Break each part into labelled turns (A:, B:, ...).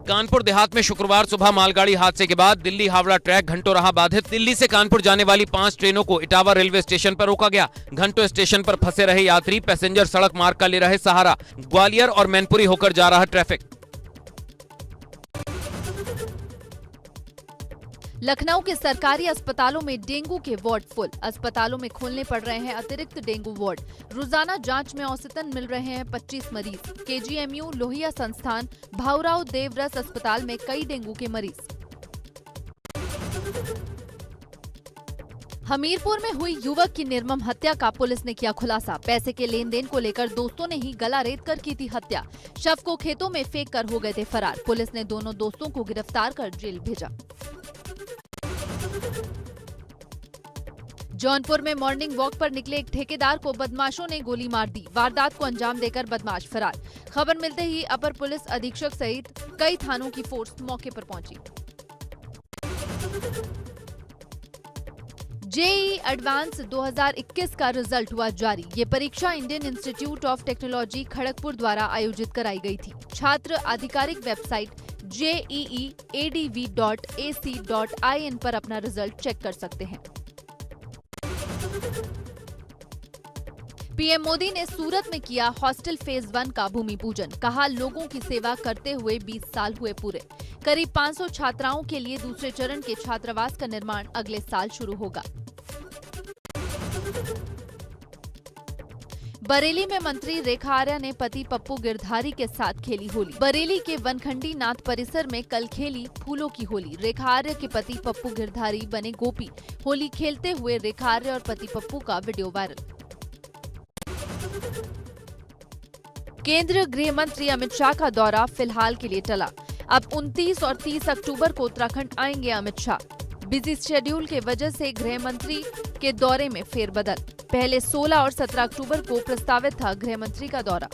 A: कानपुर देहात में शुक्रवार सुबह मालगाड़ी हादसे के बाद दिल्ली हावड़ा ट्रैक घंटों रहा बाधित। दिल्ली से कानपुर जाने वाली 5 ट्रेनों को इटावा रेलवे स्टेशन पर रोका गया। घंटों स्टेशन पर फंसे रहे यात्री, पैसेंजर सड़क मार्ग का ले रहे सहारा। ग्वालियर और मैनपुरी होकर जा रहा ट्रैफिक।
B: लखनऊ के सरकारी अस्पतालों में डेंगू के वार्ड फुल। अस्पतालों में खोलने पड़ रहे हैं अतिरिक्त डेंगू वार्ड। रोजाना जांच में औसतन मिल रहे हैं 25 मरीज। केजीएमयू, लोहिया संस्थान, भाऊराव देवरस अस्पताल में कई डेंगू के मरीज। हमीरपुर में हुई युवक की निर्मम हत्या का पुलिस ने किया खुलासा। पैसे के लेन देन को लेकर दोस्तों ने ही गला रेत कर की थी हत्या। शव को खेतों में फेंक कर हो गए थे फरार। पुलिस ने दोनों दोस्तों को गिरफ्तार कर जेल भेजा। जौनपुर में मॉर्निंग वॉक पर निकले एक ठेकेदार को बदमाशों ने गोली मार दी। वारदात को अंजाम देकर बदमाश फरार। खबर मिलते ही अपर पुलिस अधीक्षक सहित कई थानों की फोर्स मौके पर पहुंची। जेईई एडवांस 2021 का रिजल्ट हुआ जारी। ये परीक्षा Indian institute of technology Kharagpur द्वारा आयोजित कराई गई थी। छात्र आधिकारिक वेबसाइट jeeadv.ac.in पर अपना रिजल्ट चेक कर सकते हैं। पीएम मोदी ने सूरत में किया हॉस्टल फेज 1 का भूमि पूजन। कहा, लोगों की सेवा करते हुए 20 साल हुए पूरे। करीब 500 छात्राओं के लिए दूसरे चरण के छात्रावास का निर्माण अगले साल शुरू होगा। बरेली में मंत्री रेखा आर्या ने पति पप्पू गिरधारी के साथ खेली होली। बरेली के वनखंडी नाथ परिसर में कल खेली फूलों की होली। रेखा आर्या के पति पप्पू गिरधारी बने गोपी। होली खेलते हुए रेखा आर्या और पति पप्पू का वीडियो वायरल। केंद्रीय गृह मंत्री अमित शाह का दौरा फिलहाल के लिए टला। अब 29 और 30 अक्टूबर को उत्तराखंड आएंगे अमित शाह। बिजी शेड्यूल के वजह से गृह मंत्री के दौरे में फेरबदल। पहले 16 और 17 अक्टूबर को प्रस्तावित था गृह मंत्री का दौरा।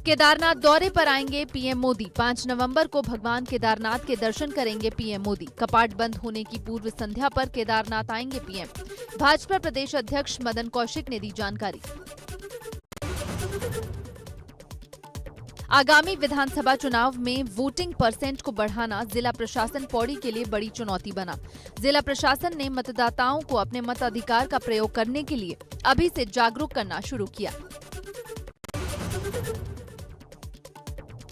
B: केदारनाथ दौरे पर आएंगे पीएम मोदी। 5 नवंबर को भगवान केदारनाथ के दर्शन करेंगे पीएम मोदी। कपाट बंद होने की पूर्व संध्या पर केदारनाथ आएंगे पीएम। भाजपा प्रदेश अध्यक्ष मदन कौशिक ने दी जानकारी। आगामी विधानसभा चुनाव में वोटिंग परसेंट को बढ़ाना जिला प्रशासन पौड़ी के लिए बड़ी चुनौती बना। जिला प्रशासन ने मतदाताओं को अपने मताधिकार का प्रयोग करने के लिए अभी से जागरूक करना शुरू किया।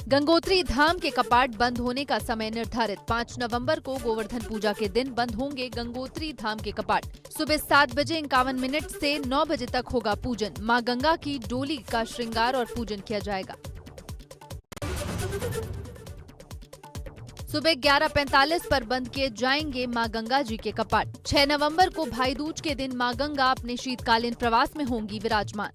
B: गंगोत्री धाम के कपाट बंद होने का समय निर्धारित। 5 नवंबर को गोवर्धन पूजा के दिन बंद होंगे गंगोत्री धाम के कपाट। सुबह 7 बजे 51 मिनट से 9 बजे तक होगा पूजन। मां गंगा की डोली का श्रृंगार और पूजन किया जाएगा। सुबह 11:45 पर बंद किए जाएंगे मां गंगा जी के कपाट। 6 नवंबर को भाई दूज के दिन मां गंगा अपने शीतकालीन प्रवास में होंगी विराजमान।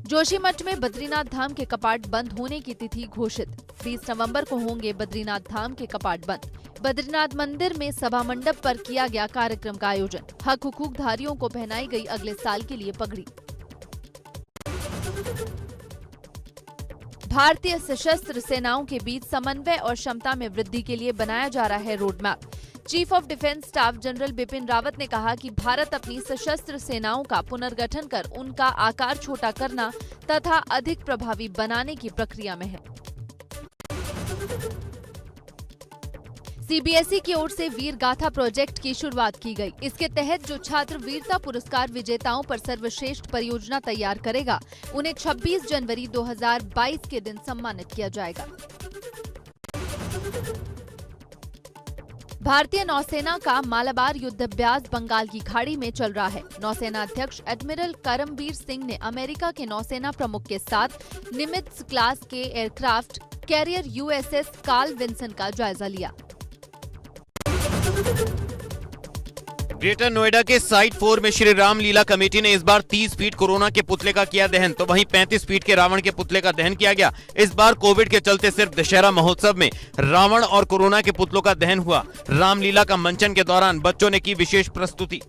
B: जोशीमठ में बद्रीनाथ धाम के कपाट बंद होने की तिथि घोषित। 20 नवंबर को होंगे बद्रीनाथ धाम के कपाट बंद। बद्रीनाथ मंदिर में सभा मंडप पर किया गया कार्यक्रम का आयोजन। हक हुकूकधारियों को पहनाई गई अगले साल के लिए पगड़ी। भारतीय सशस्त्र सेनाओं के बीच समन्वय और क्षमता में वृद्धि के लिए बनाया जा रहा है road map. Chief of defence staff general Bipin Rawat ने कहा कि भारत अपनी सशस्त्र सेनाओं का पुनर्गठन कर उनका आकार छोटा करना तथा अधिक प्रभावी बनाने की प्रक्रिया में है। सीबीएसई की ओर से वीर गाथा प्रोजेक्ट की शुरुआत की गई। इसके तहत जो छात्र वीरता पुरस्कार विजेताओं पर सर्वश्रेष्ठ परियोजना तैयार करेगा, उन्हें 26 जनवरी 2022 के दिन सम्मानित किया जाएगा। भारतीय नौसेना का मालाबार युद्धाभ्यास बंगाल की खाड़ी में चल रहा है। नौसेना अध्यक्ष एडमिरल करमबीर सिंह ने अमेरिका के नौसेना प्रमुख के साथ निमित्ज क्लास के aircraft carrier USS Carl Vinson का जायजा लिया।
A: ग्रेटर नोएडा के साइट 4 में श्री राम लीला कमेटी ने इस बार 30 फीट कोरोना के पुतले का किया दहन, तो वहीं 35 फीट के रावण के पुतले का दहन किया गया। इस बार कोविड के चलते सिर्फ दशहरा महोत्सव में रावण और कोरोना के पुतलों का दहन हुआ। रामलीला का मंचन के दौरान बच्चों ने की विशेष प्रस्तुति।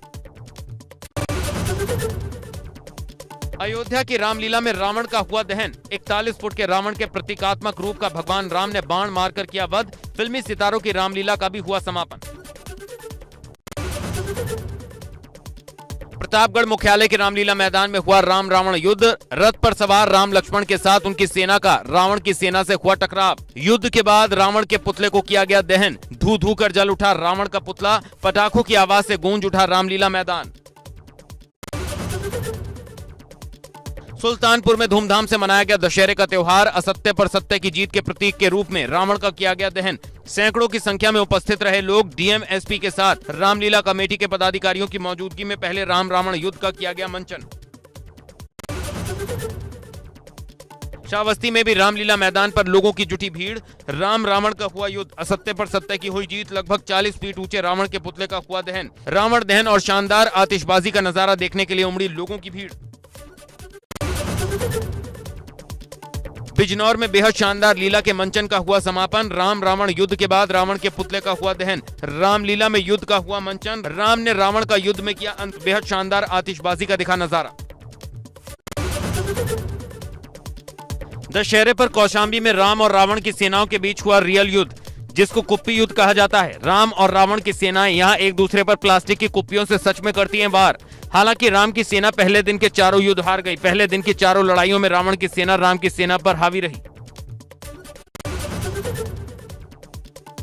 A: अयोध्या की रामलीला में रावण का हुआ दहन। 41 फुट के रावण के प्रतीकात्मक रूप का भगवान राम ने बाण मारकर किया वध। फिल्मी सितारों की रामलीला का भी हुआ समापन। प्रतापगढ़ मुख्यालय के रामलीला मैदान में हुआ राम रावण युद्ध। रथ पर सवार राम लक्ष्मण के साथ उनकी सेना का रावण की सेना से हुआ टकराव। युद्ध के बाद रावण के पुतले को किया गया दहन। धू धू कर जल उठा रावण का पुतला। पटाखों की आवाज से गूंज उठा रामलीला मैदान। सुल्तानपुर में धूमधाम से मनाया गया दशहरे का त्योहार। असत्य पर सत्य की जीत के प्रतीक के रूप में रावण का किया गया दहन। सैकड़ों की संख्या में उपस्थित रहे लोग डीएम एसपी के साथ रामलीला कमेटी के पदाधिकारियों की मौजूदगी में पहले राम रावण युद्ध का किया गया मंचन। श्रावस्ती में भी रामलीला मैदान पर लोगों की जुटी भीड़। राम रावण का हुआ युद्ध, असत्य पर सत्य की हुई जीत। लगभग 40 फीट ऊंचे रावण के पुतले का हुआ दहन। रावण दहन और शानदार आतिशबाजी का नजारा देखने के लिए उमड़ी लोगों की भीड़। बिजनौर में बेहद शानदार लीला के मंचन का हुआ समापन। राम रावण युद्ध के बाद रावण के पुतले का हुआ दहन। रामलीला में युद्ध का हुआ मंचन। राम ने रावण का युद्ध में किया अंत। बेहद शानदार आतिशबाजी का दिखा नजारा। दशहरे पर कौशाम्बी में राम और रावण की सेनाओं के बीच हुआ रियल युद्ध, जिसको कुप्पी युद्ध कहा जाता है। राम और रावण की सेनाएं यहां एक दूसरे पर प्लास्टिक की कुप्पियों से सच में करती हैं वार। हालांकि राम की सेना पहले दिन के चारों युद्ध हार गई। पहले दिन की चारों लड़ाइयों में रावण की सेना राम की सेना पर हावी रही।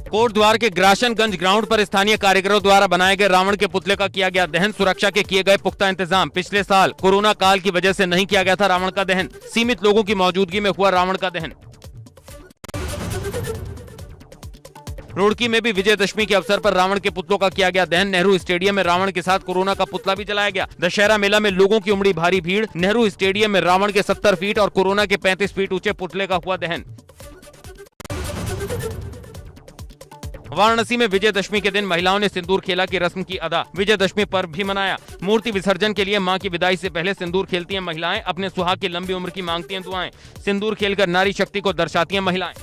A: कोटद्वार के ग्राशनगंज ग्राउंड पर स्थानीय कारीगरों द्वारा बनाए गए रावण के पुतले का किया गया दहन। सुरक्षा के किए गए पुख्ता इंतजाम। पिछले साल कोरोना काल की वजह से नहीं किया गया था रावण का दहन। सीमित लोगों की मौजूदगी में हुआ रावण का दहन। रुड़की में भी विजयदशमी के अवसर पर रावण के पुतलों का किया गया दहन। नेहरू स्टेडियम में रावण के साथ कोरोना का पुतला भी जलाया गया। दशहरा मेला में लोगों की उमड़ी भारी भीड़। नेहरू स्टेडियम में रावण के 70 फीट और कोरोना के 35 फीट ऊंचे पुतले का हुआ दहन। वाराणसी में विजयदशमी के दिन महिलाओं ने सिंदूर खेला की रस्म की अदा। विजयदशमी पर्व भी मनाया। मूर्ति विसर्जन के लिए मां की विदाई से पहले सिंदूर खेलती हैं महिलाएं। अपने सुहाग की लंबी उम्र की मांगती हैं दुआएं। सिंदूर खेलकर नारी शक्ति को दर्शाती हैं महिलाएं।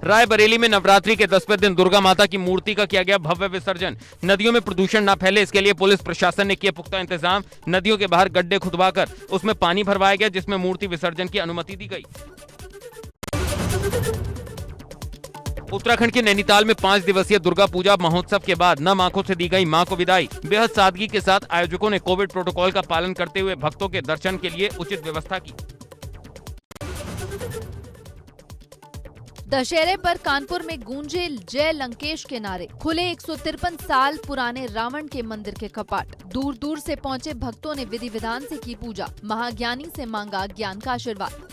A: रायबरेली में नवरात्रि के 10वें दिन दुर्गा माता की मूर्ति का किया गया भव्य विसर्जन। नदियों में प्रदूषण न फैले, इसके लिए पुलिस प्रशासन ने किए पुख्ता इंतजाम। नदियों के बाहर गड्ढे खुदवाकर उसमें पानी भरवाया गया, जिसमें मूर्ति विसर्जन की अनुमति दी गई। उत्तराखंड के नैनीताल में 5 दिवसीय दुर्गा पूजा महोत्सव के बाद नम आंखों से दी गई मां को विदाई। बेहद सादगी के साथ आयोजकों ने कोविड प्रोटोकॉल का पालन करते हुए भक्तों के दर्शन के लिए उचित व्यवस्था की।
B: दशहरे पर कानपुर में गूंजे जय लंकेश के नारे। खुले 153 साल पुराने रावण के मंदिर के कपाट। दूर दूर से पहुंचे भक्तों ने विधि विधान से की पूजा। महाज्ञानी से मांगा ज्ञान का आशीर्वाद।